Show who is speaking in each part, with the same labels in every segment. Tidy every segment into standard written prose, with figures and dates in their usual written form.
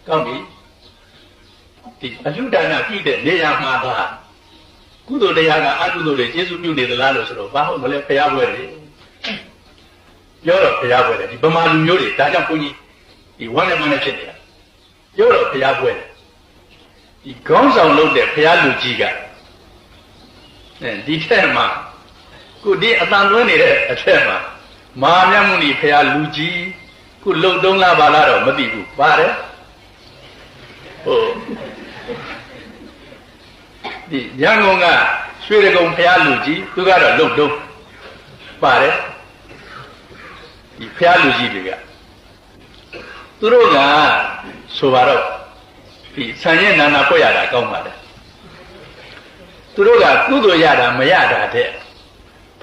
Speaker 1: ကောင်းပြီဒီအလှဒါနပြည့်တဲ့နေရာမှာကကုသိုလ်တရားကအကုသိုလ်တွေကျေစုပြုနေသလားလို့ဆိုတော့ဘာဟုတ်မလဲဖျားပွဲတွေပြောတော့ဖျားပွဲတယ်ဒီဗမာလူမျိုးတွေဒါကြောင့်ဘုန်းကြီးဒီဝမ်းနဲ့မနဲ့ဖြစ်နေတာပြောတော့ဖျားပွဲတယ်ဒီခေါင်းဆောင်လုပ်တဲ့ဖျားလူကြီးကဒီထက်မှာခုဒီအတန်သွင်းနေတဲ့အထက်မှာမဟာမြတ်မုနီဖျားလူကြီးခုလုံတုံးလားပါလားတော့မသိဘူးပါတယ်ဟုတ်ဒီရန်ကုန်ကရွှေရကုံဖျားလူကြီးသူကတော့လုံတုံးပါတယ်ဒီဖျားလူကြီးတွေကသူတို့ကဆိုပါတော့ဒီဆံရဲ့နာနာပွက်ရတာကောင်းပါတယ်သူတို့ကကုသိုလ်ရတာမရတာတဲ့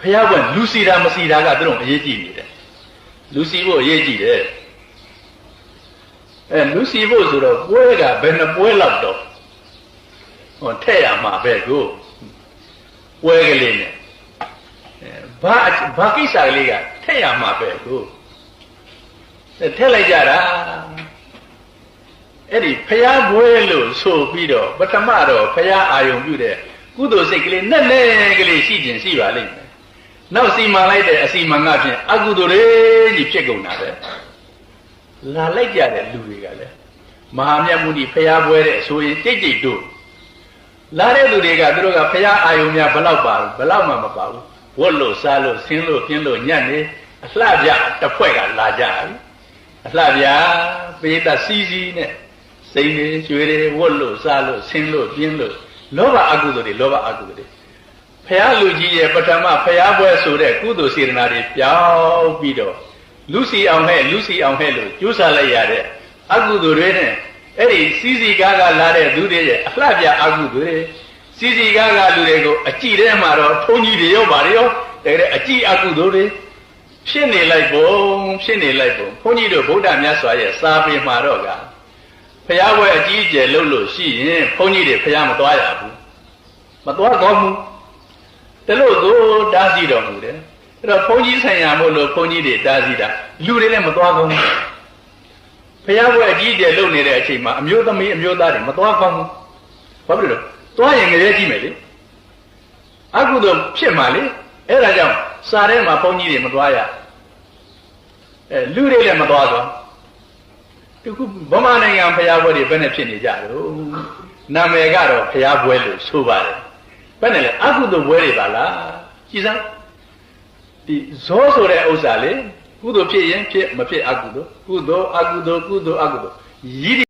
Speaker 1: ဖျားပွက်လူစီတာမစီတာကသူတို့အရေးကြီးနေတယ်လူစီဖို့အရေးကြီးတယ်လူစီဖို့ဆိုတော့ပွဲကဘယ်နှပွဲလောက်တော့ဟောထည့်ရမှာပဲကိုပွဲကလေးနဲ့ဘာကိစ္စကလေးကထည့်ရမှာပဲကိုထည့်လိုက်ကြတာအဲ့ဒီဖျားပွဲလို့ဆိုပြီးတော့ပထမတော့ဖျားအာယုံပြုတဲ့ကုသိုလ်စိတ်ကလေးနဲ့နဲ့ကလေးရှိခြင်းရှိပါလိမ့်မယ်နောက်စီမံလိုက်တဲ့အစီမံကဖြင့်အကုသိုလ်တွေကြီးဖြစ်ကုန်တာပဲလာလိုက်ကြတဲ့လူတွေကလည်းမဟာမြတ်မုနီဖျားပွဲတဲ့ဆိုရင်တိတ်တိတ်တို့လာတဲ့လူတွေကသူတို့ကဖျားအာယုံများဘလောက်ပါဘူးဘလောက်မှမပါဘူးဝတ်လို့စားလို့ဆင်းလို့ပြင်းလို့ညံ့နေအလှပြတစ်ဖွဲ့ကလာကြပြီအလှပြပေးတာစီစီနဲ့စိန်တွေရွှေတွေဝတ်လို့စားလို့ဆင်းလို့ပြင်းလို့လောဘအကုသိုလ်တွေလောဘအကုသိုလ်တွေဖျားလူကြီးရဲ့ပထမဖျားပွဲဆိုတဲ့ကုသိုလ်စေတနာတွေပြောင်းပြီးတော့လူစီအောင်ဟဲ့လူစီအောင်ဟဲ့လို့ကျူးစာလိုက်ရတဲ့အကုသိုလ်တွေနဲ့အဲ့ဒီစီစီကားကလာတဲ့သူတွေရဲ့အလှပြအကုသိုလ်တွေစီစီကားကလူတွေကိုအကြည့်ထဲမှာတော့ထုံးကြီးတွေရောပါရောတကယ်အကြည့်အကုသိုလ်တွေဖြစ်နေလိုက်ပုံဖြစ်နေလိုက်ပုံဘုန်းကြီးတို့ဗုဒ္ဓမြတ်စွာရဲ့စာပေမှာတော့ကဖျားပွဲအကြီးအကျယ်လုပ်လို့ရှိရင်ဘုန်းကြီးတွေဖျားမသွားရဘူးမသွားကောင်းဘူးတလို့ကိုတားစီတော်မူတယ်အဲ့တော့ဘုန်းကြီးဆိုင်ရာမို့လို့ဘုန်းကြီးတွေတားစီတာလူတွေလည်းမသွားကောင်းဘူးဖျားပွဲအကြီးအကျယ်လုပ်နေတဲ့အချိန်မှာအမျိုးသမီးအမျိုးသားတွေမသွားကောင်းဘူးဘာဖြစ်လို့သွားရင်ငရဲကြည့်မယ်လေအကုသိုလ်ဖြစ်မှာလေအဲ့ဒါကြောင့်စာထဲမှာဘုန်းကြီးတွေမသွားရလူတွေလည်းမသွားကောင်းဒီခုဗမာနိုင်ငံဖျားပွဲတွေဘယ်နဲ့ဖြစ်နေကြတော့နာမည်ကတော့ဖျားပွဲလို့ဆိုပါတယ်ဘယ်နဲ့လဲအကုသိုလ်ပွဲတွေပါလားကြည်စမ်းဒီဇောဆိုတဲ့ဥစ္စာလေကုသိုလ်ဖြစ်ရင်ဖြစ်မဖြစ်အကုသိုလ်ကုသိုလ်အကုသိုလ်ကုသိုလ်အကုသိုလ်ရည်